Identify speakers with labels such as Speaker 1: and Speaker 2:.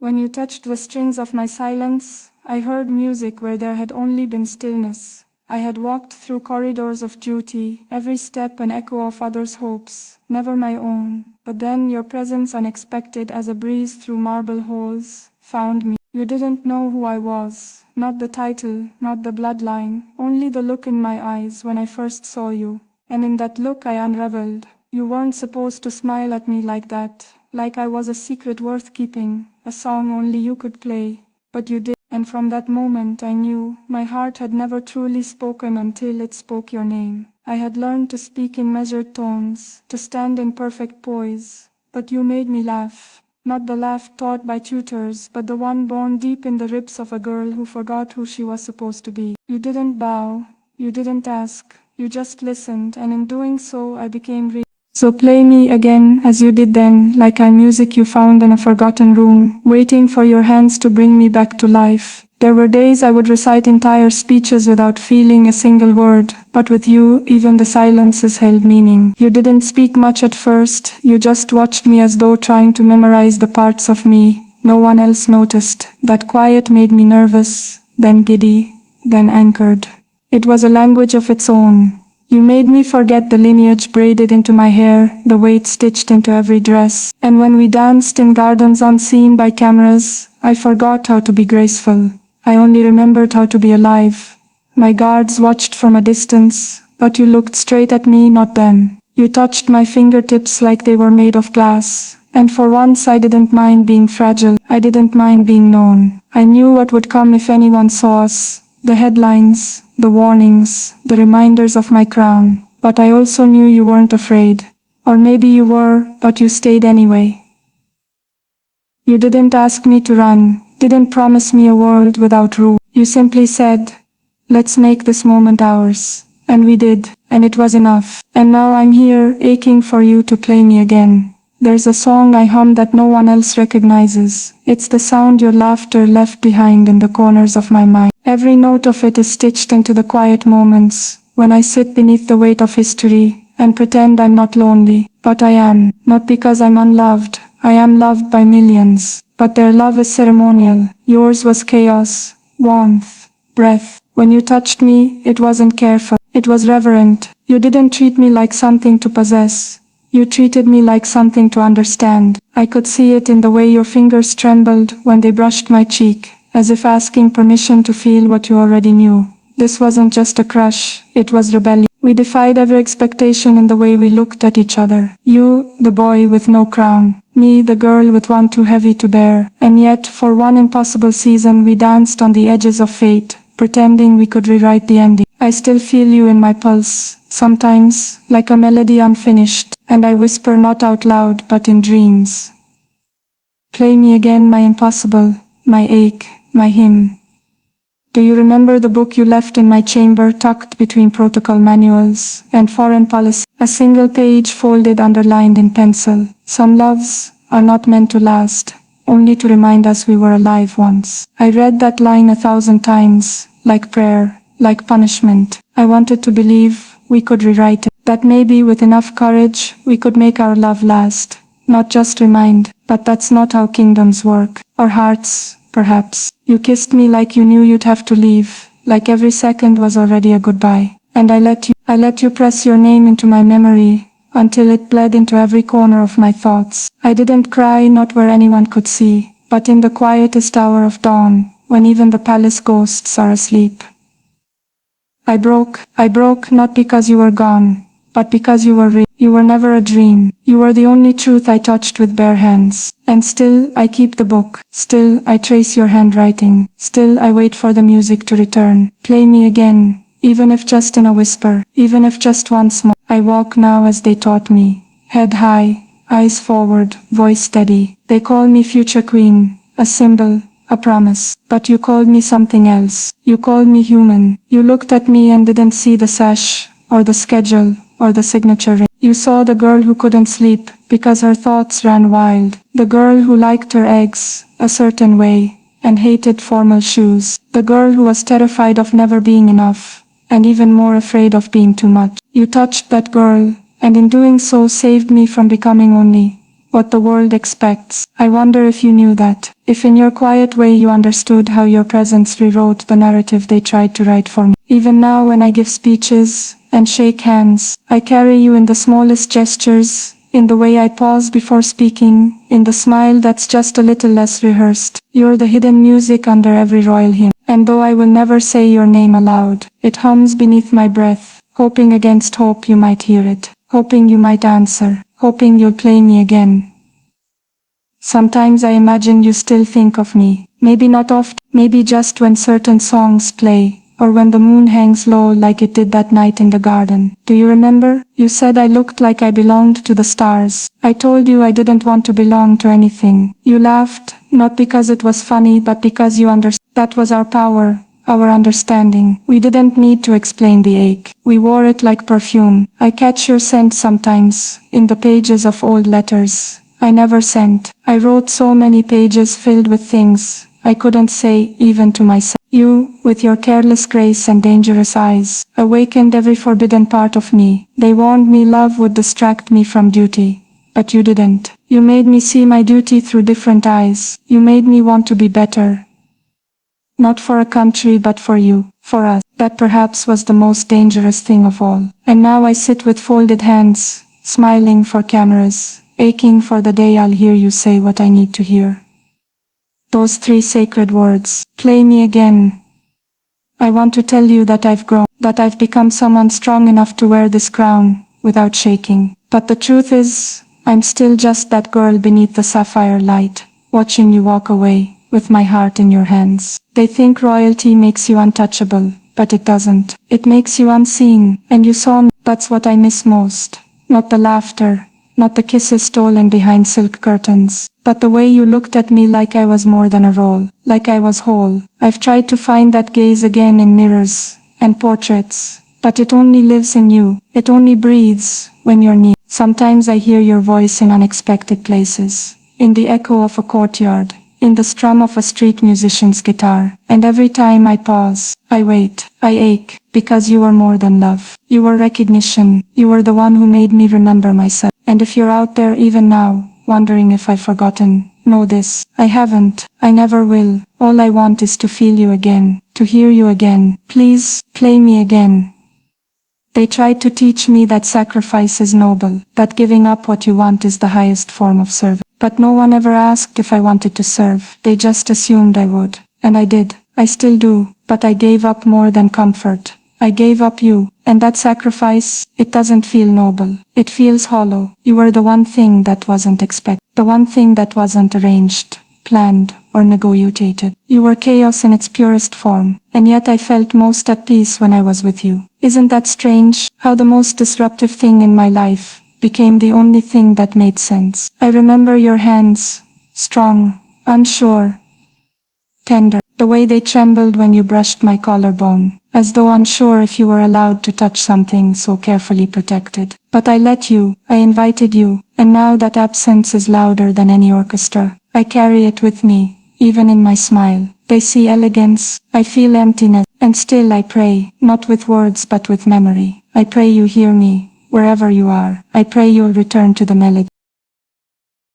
Speaker 1: When you touched the strings of my silence, I heard music where there had only been stillness. I had walked through corridors of duty, every step an echo of others' hopes, never my own. But then your presence, unexpected as a breeze through marble halls, found me. You didn't know who I was, not the title, not the bloodline, only the look in my eyes when I first saw you. And in that look I unraveled. You weren't supposed to smile at me like that, like I was a secret worth keeping, a song only you could play. But you did, and from that moment I knew my heart had never truly spoken until it spoke your name. I had learned to speak in measured tones, to stand in perfect poise, but you made me laugh. Not the laugh taught by tutors, but the one born deep in the ribs of a girl who forgot who she was supposed to be. You didn't bow, you didn't ask, you just listened, and in doing so I became real. So play me again as you did then, like I'm music you found in a forgotten room, waiting for your hands to bring me back to life. There were days I would recite entire speeches without feeling a single word, but with you, even the silences held meaning. You didn't speak much at first, you just watched me as though trying to memorize the parts of me no one else noticed. That quiet made me nervous, then giddy, then anchored. It was a language of its own. You made me forget the lineage braided into my hair, the weight stitched into every dress. And when we danced in gardens unseen by cameras, I forgot how to be graceful. I only remembered how to be alive. My guards watched from a distance, but you looked straight at me, not them. You touched my fingertips like they were made of glass. And for once I didn't mind being fragile. I didn't mind being known. I knew what would come if anyone saw us. The headlines, the warnings, the reminders of my crown. But I also knew you weren't afraid. Or maybe you were, but you stayed anyway. You didn't ask me to run, didn't promise me a world without rules. You simply said, let's make this moment ours. And we did, and it was enough. And now I'm here, aching for you to play me again. There's a song I hum that no one else recognizes. It's the sound your laughter left behind in the corners of my mind. Every note of it is stitched into the quiet moments, when I sit beneath the weight of history, and pretend I'm not lonely. But I am, not because I'm unloved. I am loved by millions, but their love is ceremonial. Yours was chaos, warmth, breath. When you touched me, it wasn't careful. It was reverent. You didn't treat me like something to possess. You treated me like something to understand. I could see it in the way your fingers trembled when they brushed my cheek, as if asking permission to feel what you already knew. This wasn't just a crush, it was rebellion. We defied every expectation in the way we looked at each other. You, the boy with no crown. Me, the girl with one too heavy to bear. And yet, for one impossible season we danced on the edges of fate, pretending we could rewrite the ending. I still feel you in my pulse, sometimes, like a melody unfinished, and I whisper not out loud but in dreams. Play me again my impossible, my ache, my hymn. Do you remember the book you left in my chamber tucked between protocol manuals and foreign policy? A single page folded underlined in pencil. Some loves are not meant to last, only to remind us we were alive once. I read that line 1,000 times, like prayer, like punishment. I wanted to believe we could rewrite it, that maybe with enough courage we could make our love last. Not just remind, but that's not how kingdoms work. Our hearts, perhaps. You kissed me like you knew you'd have to leave, like every second was already a goodbye. And I let you press your name into my memory, until it bled into every corner of my thoughts. I didn't cry, not where anyone could see, but in the quietest hour of dawn, when even the palace ghosts are asleep. I broke not because you were gone, but because you were real. You were never a dream. You were the only truth I touched with bare hands. And still I keep the book. Still I trace your handwriting. Still I wait for the music to return. Play me again, even if just in a whisper, even if just once more. I walk now as they taught me. Head high, eyes forward, voice steady. They call me future queen, a symbol, a promise. But you called me something else. You called me human. You looked at me and didn't see the sash, or the schedule, or the signature ring. You saw the girl who couldn't sleep, because her thoughts ran wild. The girl who liked her eggs a certain way, and hated formal shoes. The girl who was terrified of never being enough, and even more afraid of being too much. You touched that girl, and in doing so saved me from becoming only what the world expects. I wonder if you knew that. If in your quiet way you understood how your presence rewrote the narrative they tried to write for me. Even now when I give speeches and shake hands, I carry you in the smallest gestures, in the way I pause before speaking, in the smile that's just a little less rehearsed. You're the hidden music under every royal hymn. And though I will never say your name aloud, it hums beneath my breath, hoping against hope you might hear it, hoping you might answer, hoping you'll play me again. Sometimes I imagine you still think of me. Maybe not often, maybe just when certain songs play, or when the moon hangs low like it did that night in the garden. Do you remember? You said I looked like I belonged to the stars. I told you I didn't want to belong to anything. You laughed, not because it was funny but because you understood. That was our power, our understanding. We didn't need to explain the ache. We wore it like perfume. I catch your scent sometimes, in the pages of old letters I never sent. I wrote so many pages filled with things I couldn't say, even to myself. You, with your careless grace and dangerous eyes, awakened every forbidden part of me. They warned me love would distract me from duty. But you didn't. You made me see my duty through different eyes. You made me want to be better. Not for a country but for you, for us. That perhaps was the most dangerous thing of all. And now I sit with folded hands, smiling for cameras, aching for the day I'll hear you say what I need to hear. Those three sacred words, play me again. I want to tell you that I've grown, that I've become someone strong enough to wear this crown, without shaking. But the truth is, I'm still just that girl beneath the sapphire light, watching you walk away, with my heart in your hands. They think royalty makes you untouchable, but it doesn't. It makes you unseen, and you saw me. That's what I miss most. Not the laughter, not the kisses stolen behind silk curtains, but the way you looked at me like I was more than a role, like I was whole. I've tried to find that gaze again in mirrors and portraits, but it only lives in you. It only breathes when you're near. Sometimes I hear your voice in unexpected places, in the echo of a courtyard, in the strum of a street musician's guitar, and every time I pause, I wait, I ache, because you were more than love. You were recognition. You were the one who made me remember myself. And if you're out there even now, wondering if I've forgotten, know this, I haven't, I never will. All I want is to feel you again, to hear you again. Please, play me again. They tried to teach me that sacrifice is noble, that giving up what you want is the highest form of service. But no one ever asked if I wanted to serve. They just assumed I would. And I did. I still do. But I gave up more than comfort. I gave up you. And that sacrifice, it doesn't feel noble. It feels hollow. You were the one thing that wasn't expected. The one thing that wasn't arranged, planned, or negotiated. You were chaos in its purest form. And yet I felt most at peace when I was with you. Isn't that strange? How the most disruptive thing in my life became the only thing that made sense. I remember your hands, strong, unsure, tender, the way they trembled when you brushed my collarbone, as though unsure if you were allowed to touch something so carefully protected. But I let you, I invited you, and now that absence is louder than any orchestra. I carry it with me, even in my smile. They see elegance, I feel emptiness, and still I pray, not with words but with memory. I pray you hear me. Wherever you are, I pray you'll return to the melody.